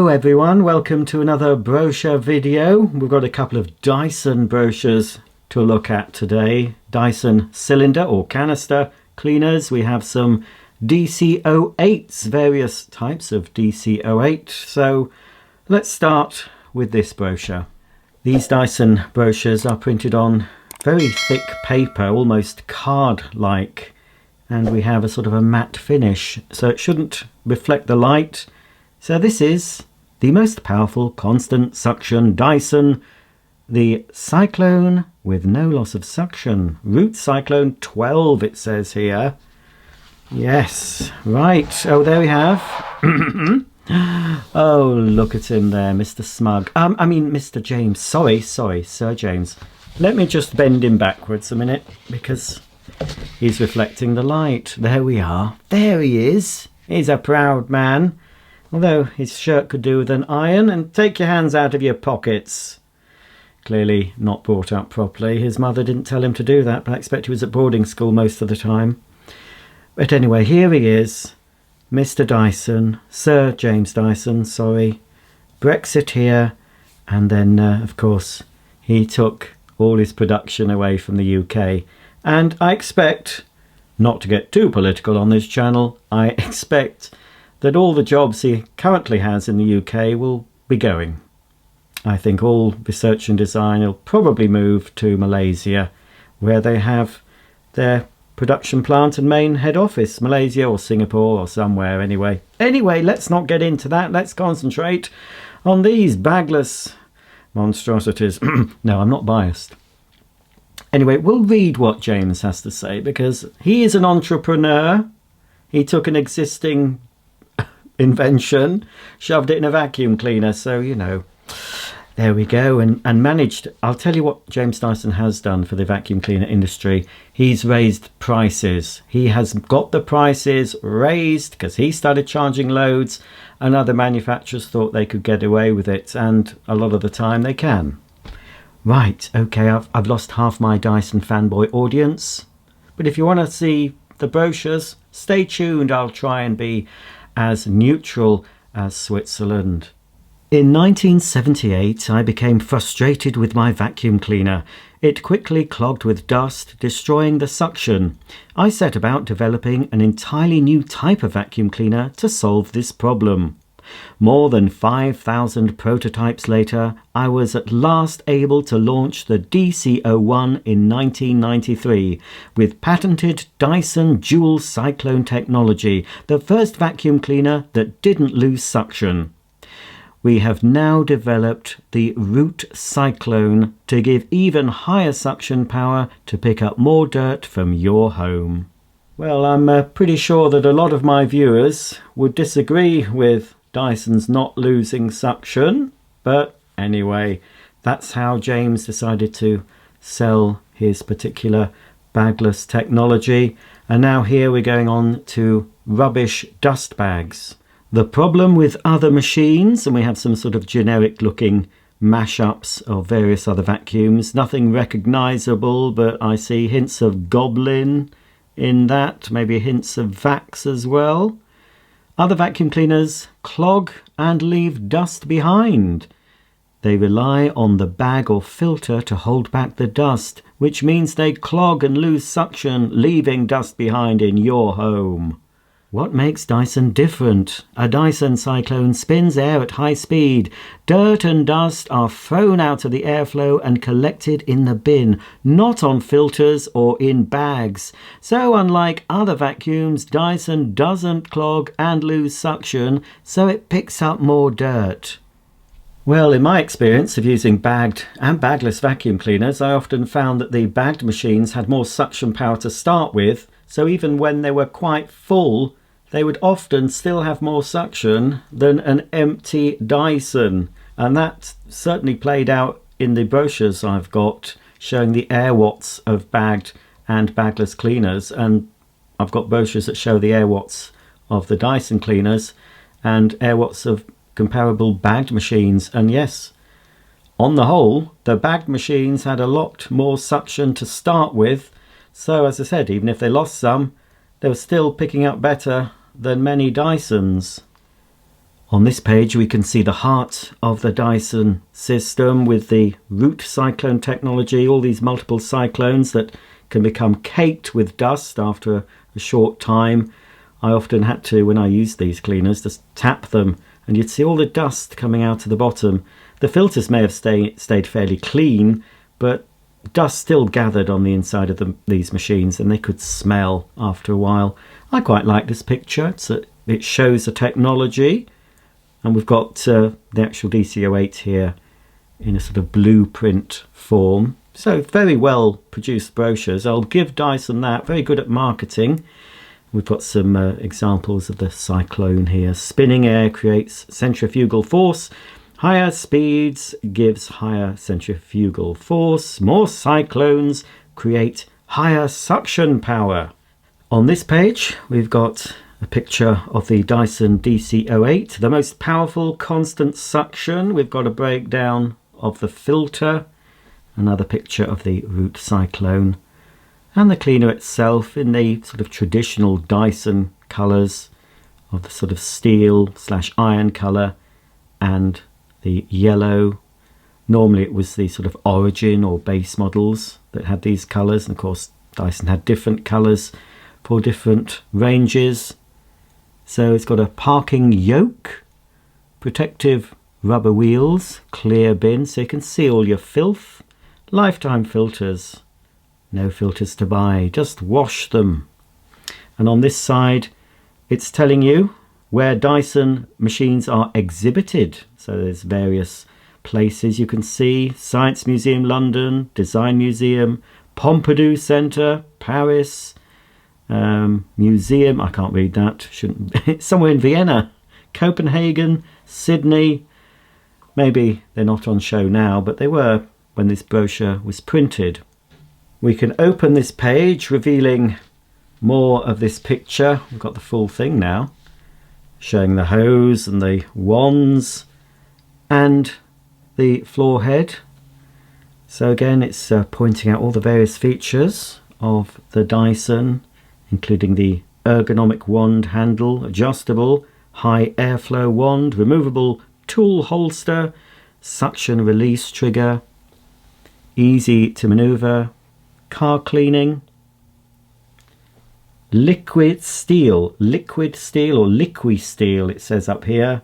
everyone, welcome to another brochure video. We've got a couple of Dyson brochures to look at today. Dyson cylinder or canister cleaners. We have some DC08s, various types of DC08. So let's start with this brochure. These Dyson brochures are printed on very thick paper, almost card-like, and we have a sort of a matte finish, so it shouldn't reflect the light. So this is the most powerful constant suction Dyson, the Cyclone with no loss of suction. Root Cyclone 12 it says here. Yes, right. Oh, there we have. Oh, look at him there, Mr. Smug. Mr. James. Sorry, Sir James. Let me just bend him backwards a minute because he's reflecting the light. There we are. There he is. He's a proud man. Although his shirt could do with an iron. And take your hands out of your pockets. Clearly not brought up properly. His mother didn't tell him to do that, but I expect he was at boarding school most of the time. But anyway, here he is. Mr. Dyson. Sir James Dyson, sorry. Brexit here. And then, of course, he took all his production away from the UK. And I expect, not to get too political on this channel, I expect that all the jobs he currently has in the UK will be going. I think all research and design will probably move to Malaysia, where they have their production plant and main head office. Malaysia or Singapore or somewhere anyway. Anyway, let's not get into that. Let's concentrate on these bagless monstrosities. No, I'm not biased. Anyway, we'll read what James has to say because he is an entrepreneur. He took an existing invention, shoved it in a vacuum cleaner, so you know, there we go, and managed. I'll tell you what James Dyson has done for the vacuum cleaner industry. He's raised prices. He has got the prices raised because he started charging loads and other manufacturers thought they could get away with it, and a lot of the time they can. Right, okay, I've lost half my Dyson fanboy audience, but if you want to see the brochures, stay tuned. I'll try and be as neutral as Switzerland. In 1978, I became frustrated with my vacuum cleaner. It quickly clogged with dust, destroying the suction. I set about developing an entirely new type of vacuum cleaner to solve this problem. More than 5,000 prototypes later, I was at last able to launch the DC01 in 1993 with patented Dyson dual cyclone technology, the first vacuum cleaner that didn't lose suction. We have now developed the Root Cyclone to give even higher suction power to pick up more dirt from your home. Well, I'm pretty sure that a lot of my viewers would disagree with Dyson's not losing suction, but anyway, that's how James decided to sell his particular bagless technology. And now here we're going on to rubbish dust bags. The problem with other machines, and we have some sort of generic looking mashups of various other vacuums, nothing recognizable, but I see hints of Goblin in that, maybe hints of Vax as well. Other vacuum cleaners clog and leave dust behind. They rely on the bag or filter to hold back the dust, which means they clog and lose suction, leaving dust behind in your home. What makes Dyson different? A Dyson Cyclone spins air at high speed. Dirt and dust are thrown out of the airflow and collected in the bin, not on filters or in bags. So unlike other vacuums, Dyson doesn't clog and lose suction, so it picks up more dirt. Well, in my experience of using bagged and bagless vacuum cleaners, I often found that the bagged machines had more suction power to start with, so even when they were quite full, they would often still have more suction than an empty Dyson. And that certainly played out in the brochures I've got showing the air watts of bagged and bagless cleaners. And I've got brochures that show the air watts of the Dyson cleaners and air watts of comparable bagged machines. And yes, on the whole, the bagged machines had a lot more suction to start with. So as I said, even if they lost some, they were still picking up better than many Dysons. On this page we can see the heart of the Dyson system with the root cyclone technology, all these multiple cyclones that can become caked with dust after a short time. I often had to, when I used these cleaners, just tap them and you'd see all the dust coming out of the bottom. The filters may have stayed fairly clean, but dust still gathered on the inside of these machines and they could smell after a while. I quite like this picture. It shows the technology. And we've got the actual DC08 here in a sort of blueprint form. So very well produced brochures. I'll give Dyson that. Very good at marketing. We've got some examples of the Cyclone here. Spinning air creates centrifugal force. Higher speeds gives higher centrifugal force. More cyclones create higher suction power. On this page, we've got a picture of the Dyson DC08, the most powerful constant suction. We've got a breakdown of the filter, another picture of the root cyclone, and the cleaner itself in the sort of traditional Dyson colours of the sort of steel / iron colour and the yellow. Normally it was the sort of origin or base models that had these colours, and of course Dyson had different colours for different ranges. So it's got a parking yoke, protective rubber wheels, clear bin so you can see all your filth, lifetime filters, no filters to buy, just wash them. And on this side it's telling you where Dyson machines are exhibited. So there's various places you can see: Science Museum London, Design Museum, Pompidou Centre, Paris, Museum, I can't read that, shouldn't somewhere in Vienna, Copenhagen, Sydney. Maybe they're not on show now, but they were when this brochure was printed. We can open this page, revealing more of this picture. We've got the full thing now, showing the hose and the wands and the floor head. So again, it's pointing out all the various features of the Dyson, including the ergonomic wand handle, adjustable, high airflow wand, removable tool holster, suction release trigger, easy to maneuver, car cleaning, liquid steel or liqui steel, it says up here.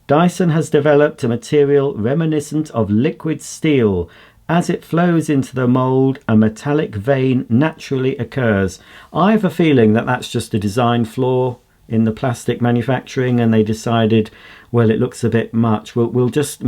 Dyson has developed a material reminiscent of liquid steel. As it flows into the mould, a metallic vein naturally occurs. I have a feeling that that's just a design flaw in the plastic manufacturing, and they decided, well, it looks a bit much. We'll just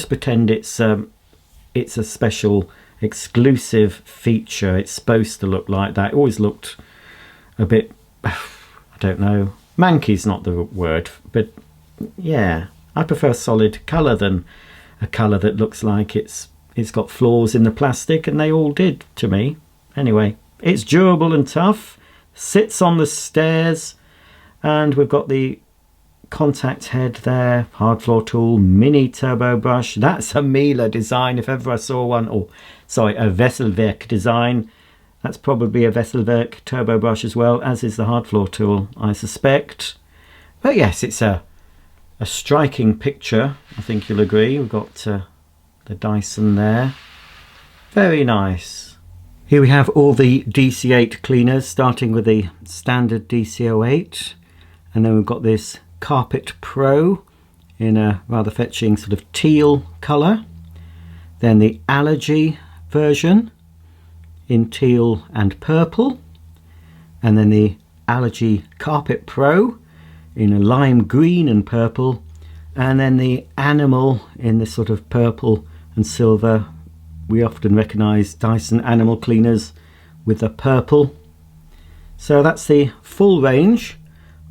pretend it's a special exclusive feature. It's supposed to look like that. It always looked a bit, I don't know, manky's not the word, but yeah, I prefer solid colour than a colour that looks like it's got flaws in the plastic, and they all did to me. Anyway, it's durable and tough, sits on the stairs, and we've got the contact head there, hard floor tool, mini turbo brush. That's a Miele design if ever I saw one, or sorry, a Wesselwerk design. That's probably a Wesselwerk turbo brush as well, as is the hard floor tool, I suspect. But yes, it's a striking picture, I think you'll agree. We've got the Dyson there. Very nice. Here we have all the DC8 cleaners, starting with the standard DC08, and then we've got this Carpet Pro in a rather fetching sort of teal colour. Then the Allergy version in teal and purple, and then the Allergy Carpet Pro in a lime green and purple, and then the Animal in this sort of purple and silver. We often recognise Dyson animal cleaners with the purple. So that's the full range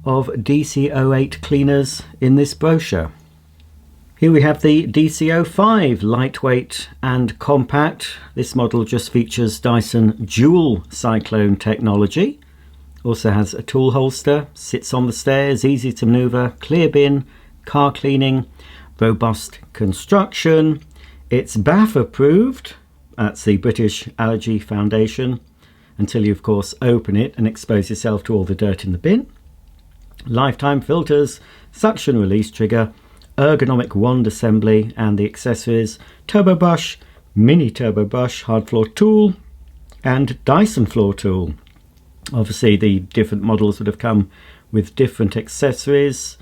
of DC08 cleaners in this brochure. Here we have the DC05, lightweight and compact. This model just features Dyson dual cyclone technology. Also has a tool holster, sits on the stairs, easy to maneuver, clear bin, car cleaning, robust construction. It's BAF approved. That's the British Allergy Foundation, until you of course open it and expose yourself to all the dirt in the bin. lifetime filters, suction release trigger, ergonomic wand assembly, and the accessories, turbo brush, mini turbo brush, hard floor tool, and Dyson floor tool. Obviously the different models would have come with different accessories.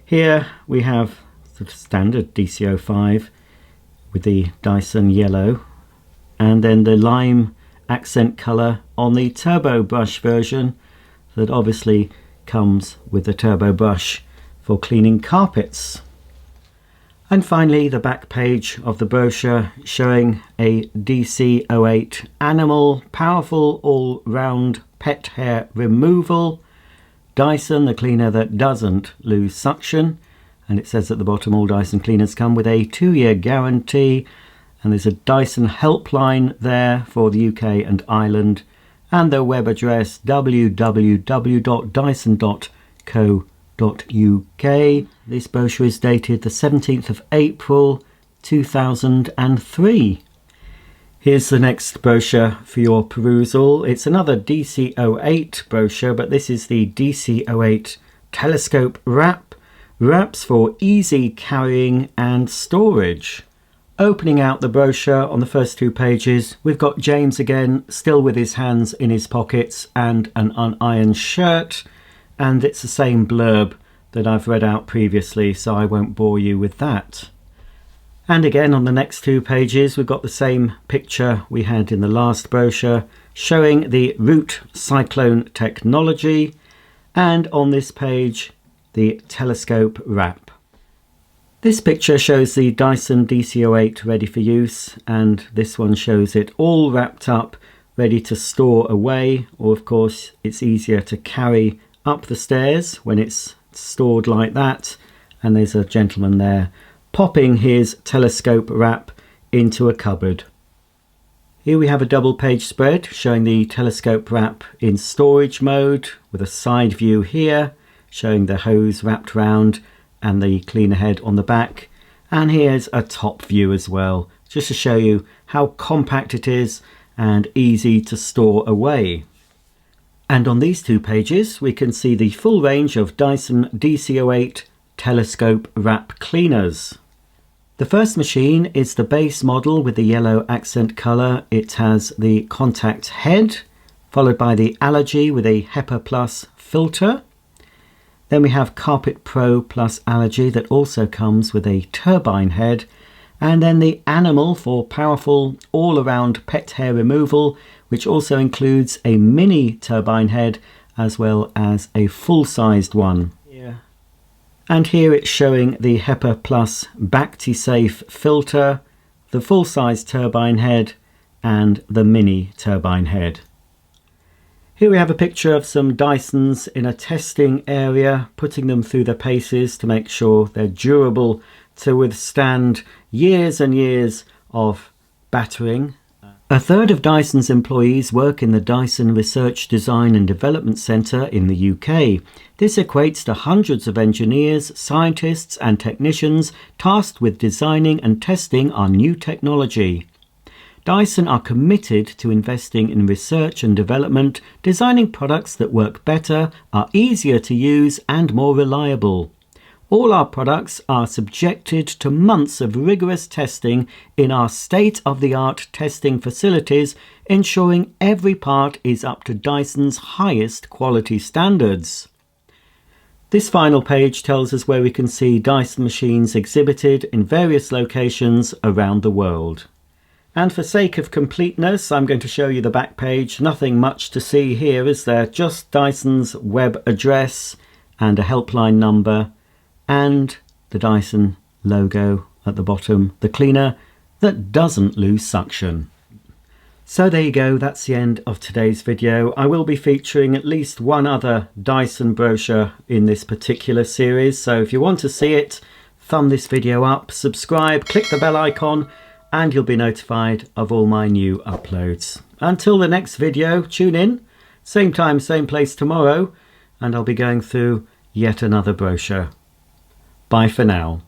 Here we have the standard DC05 with the Dyson yellow, and then the lime accent colour on the turbo brush version that obviously comes with the turbo brush for cleaning carpets. And finally the back page of the brochure showing a DC08 Animal Powerful All-Round Pet Hair Removal Dyson, the cleaner that doesn't lose suction. And it says at the bottom, all Dyson cleaners come with a 2-year guarantee, and there's a Dyson helpline there for the UK and Ireland, and their web address www.dyson.co.uk. This brochure is dated the 17th of April 2003. Here's the next brochure for your perusal. It's another DC08 brochure, but this is the DC08 Telescope Wrap. Wraps for easy carrying and storage. Opening out the brochure on the first 2 pages, we've got James again, still with his hands in his pockets and an unironed shirt, and it's the same blurb that I've read out previously, so I won't bore you with that. And again on the next 2 pages we've got the same picture we had in the last brochure showing the Root Cyclone technology, and on this page the Telescope Wrap. This picture shows the Dyson DC08 ready for use, and this one shows it all wrapped up, ready to store away, or of course it's easier to carry up the stairs when it's stored like that. And there's a gentleman there popping his Telescope Wrap into a cupboard. Here we have a double page spread showing the Telescope Wrap in storage mode, with a side view here showing the hose wrapped round and the cleaner head on the back, and here's a top view as well, just to show you how compact it is and easy to store away. And on these 2 pages we can see the full range of Dyson DC08 Telescope Wrap cleaners. The first machine is the base model with the yellow accent colour. It has the contact head, followed by the Allergy with a HEPA Plus filter. Then we have Carpet Pro Plus Allergy that also comes with a turbine head, and then the Animal for powerful all-around pet hair removal, which also includes a mini turbine head as well as a full-sized one. Yeah. And here it's showing the HEPA Plus BactiSafe filter, the full-size turbine head and the mini turbine head. Here we have a picture of some Dysons in a testing area, putting them through the paces to make sure they're durable to withstand years and years of battering. A third of Dyson's employees work in the Dyson Research, Design and Development Centre in the UK. This equates to hundreds of engineers, scientists and technicians tasked with designing and testing our new technology. Dyson are committed to investing in research and development, designing products that work better, are easier to use and more reliable. All our products are subjected to months of rigorous testing in our state-of-the-art testing facilities, ensuring every part is up to Dyson's highest quality standards. This final page tells us where we can see Dyson machines exhibited in various locations around the world. And for sake of completeness, I'm going to show you the back page. Nothing much to see here, is there? Just Dyson's web address and a helpline number and the Dyson logo at the bottom, the cleaner that doesn't lose suction. So there you go, that's the end of today's video. I will be featuring at least one other Dyson brochure in this particular series, so if you want to see it, thumb this video up, subscribe, click the bell icon, and you'll be notified of all my new uploads. Until the next video, tune in, same time, same place tomorrow, and I'll be going through yet another brochure. Bye for now.